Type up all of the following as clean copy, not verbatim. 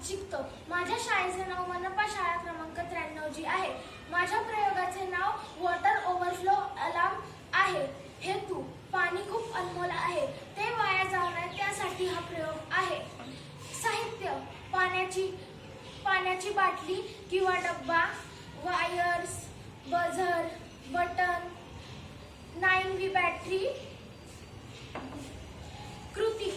शिकतो। माझ्या शाळेचे नाव मनपा शाळा क्रमांक 93 आहे। माझ्या प्रयोगाचे नाव वॉटर ओव्हरफ्लो अलार्म आहे। हेतू पाणी खूप अनमोल आहे, ते वाया जाऊ नये त्यासाठी हा प्रयोग आहे। साहित्य पाण्याची बाटली किंवा डब्बा, wires, buzzer, button, 9V battery. कृती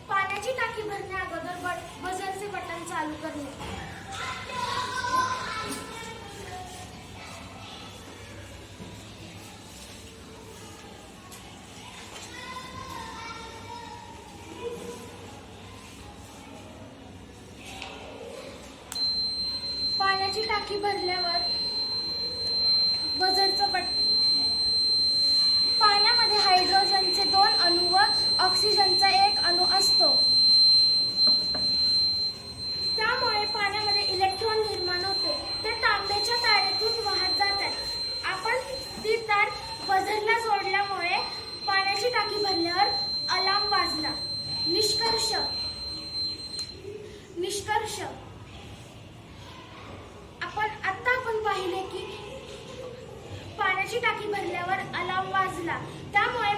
पाण्याची टाकी भरण्या अगोदर बझरचे बटन चालू करणे। पाण्याची टाकी भरल्यावर बझरचं बटन। पाण्यामध्ये हायड्रोजनचे 2 अणू व ऑक्सिजनचा 1 अणू असतो, त्यामुळे पाण्यामध्ये इलेक्ट्रॉन निर्माण होते। ते तांब्याच्या तारेतून वाहत जातात। आपण ती तार बझरला जोडल्यामुळे पाण्याची टाकी भरल्यावर अलार्म वाजला। निष्कर्ष आपण पाहिले की पाण्याची टाकी भरल्यावर अलार्म वाजला, त्यामुळे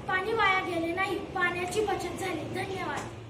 पाणी वाया गेले नाही, पाण्याची बचत झाली। धन्यवाद।